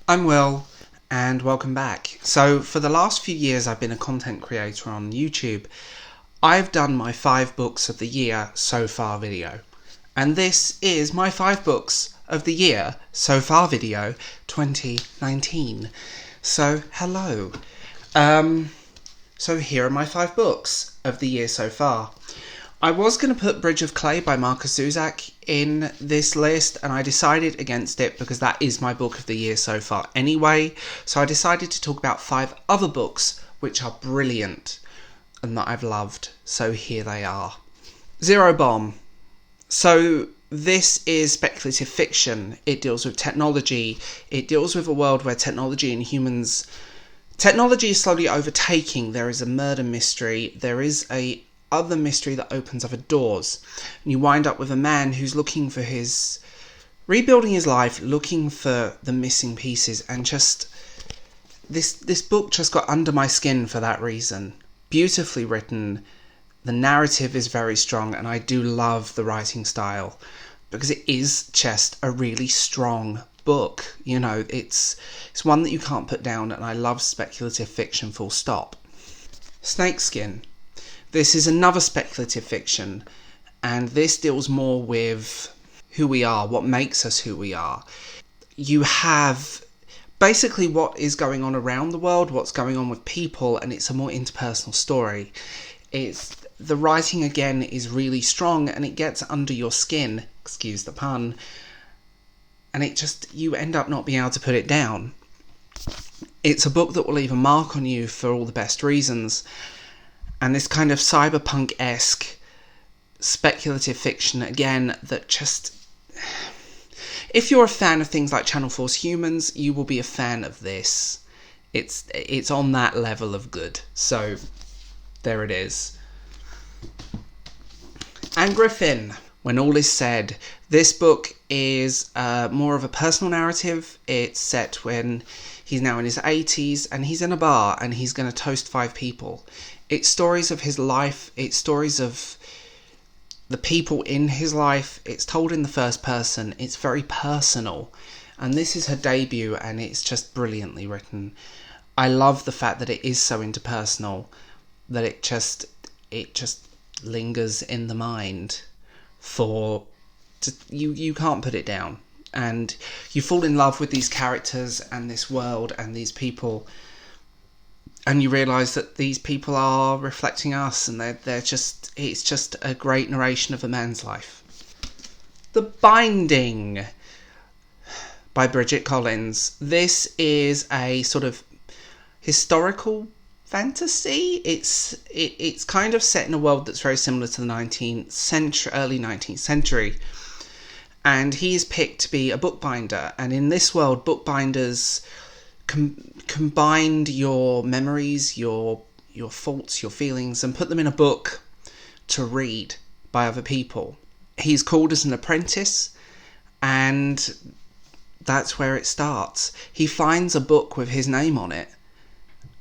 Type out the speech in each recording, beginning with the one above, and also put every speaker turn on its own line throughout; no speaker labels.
I'm Will, and welcome back. So, for the last few years I've been a content creator on YouTube. I've done my 5 books of the year so far video. And this is my 5 books of the year so far video 2019. So, hello. So here are my 5 books of the year so far. I was going to put Bridge of Clay by Marcus Zusak in this list, and I decided against it because that is my book of the year so far anyway. So I decided to talk about 5 other books which are brilliant and that I've loved. So here they are. Zero Bomb. So this is speculative fiction. It deals with technology. It deals with a world where technology and humans... Technology is slowly overtaking. There is a murder mystery. There is a other mystery that opens other doors. And you wind up with a man who's looking for rebuilding his life, looking for the missing pieces, and just... This book just got under my skin for that reason. Beautifully written. The narrative is very strong, and I do love the writing style because it is just a really strong book. You know, it's one that you can't put down, and I love speculative fiction full stop. Snakeskin. This is another speculative fiction, and this deals more with who we are, what makes us who we are. You have basically what is going on around the world, what's going on with people, and it's a more interpersonal story. The writing again is really strong, and it gets under your skin, excuse the pun, and you end up not being able to put it down. It's a book that will leave a mark on you for all the best reasons, and this kind of cyberpunk-esque speculative fiction again that just... If you're a fan of things like Channel 4's Humans, you will be a fan of this. It's on that level of good. So, there it is. Anne Griffin. When All Is Said. This book is more of a personal narrative. It's set when he's now in his 80s and he's in a bar and he's going to toast 5 people. It's stories of his life. It's stories of the people in his life. It's told in the first person. It's very personal. And this is her debut, and it's just brilliantly written. I love the fact that it is so interpersonal, that it just lingers in the mind you can't put it down. And you fall in love with these characters and this world and these people, and you realise that these people are reflecting us, and it's just a great narration of a man's life. The Binding by Bridget Collins. This is a sort of historical fantasy. It's kind of set in a world that's very similar to the early 19th century. And he is picked to be a bookbinder. And in this world, bookbinders combined your memories, your thoughts, your feelings, and put them in a book to read by other people. He's called as an apprentice, and that's where it starts. He finds a book with his name on it,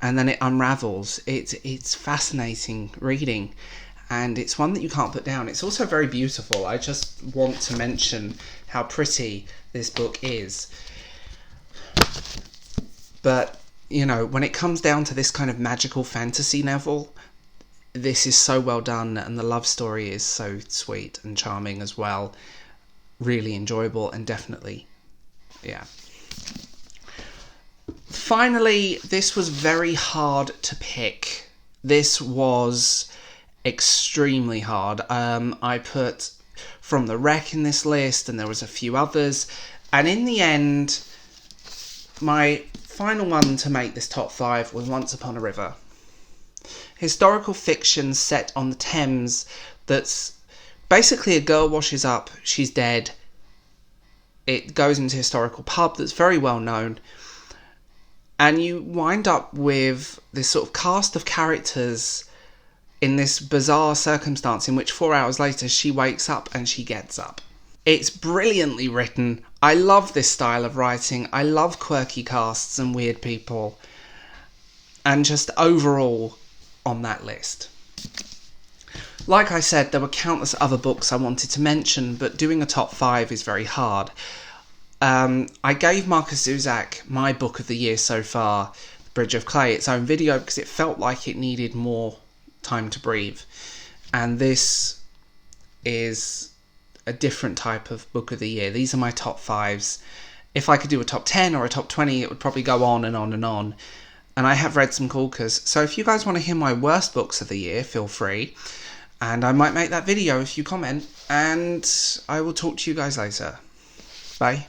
and then it unravels. It's fascinating reading, and it's one that you can't put down. It's also very beautiful. I just want to mention how pretty this book is. But, you know, when it comes down to this kind of magical fantasy level, this is so well done, and the love story is so sweet and charming as well. Really enjoyable, and definitely, yeah. Finally, this was very hard to pick. This was extremely hard. I put From the Wreck in this list, and there was a few others, and in the end, my final one to make this top 5 was Once Upon a River. Historical fiction set on the Thames that's basically a girl washes up, she's dead. It goes into a historical pub that's very well known, and you wind up with this sort of cast of characters in this bizarre circumstance in which 4 hours later she wakes up and she gets up. It's brilliantly written. I love this style of writing. I love quirky casts and weird people. And just overall on that list. Like I said, there were countless other books I wanted to mention, but doing a top 5 is very hard. I gave Marcus Zuzak my book of the year so far, The Bridge of Clay, its own video because it felt like it needed more time to breathe. And this is a different type of book of the year. These are my top 5s. If I could do a top 10 or a top 20, it would probably go on and on and on. And I have read some corkers. So if you guys want to hear my worst books of the year, feel free. And I might make that video if you comment. And I will talk to you guys later. Bye.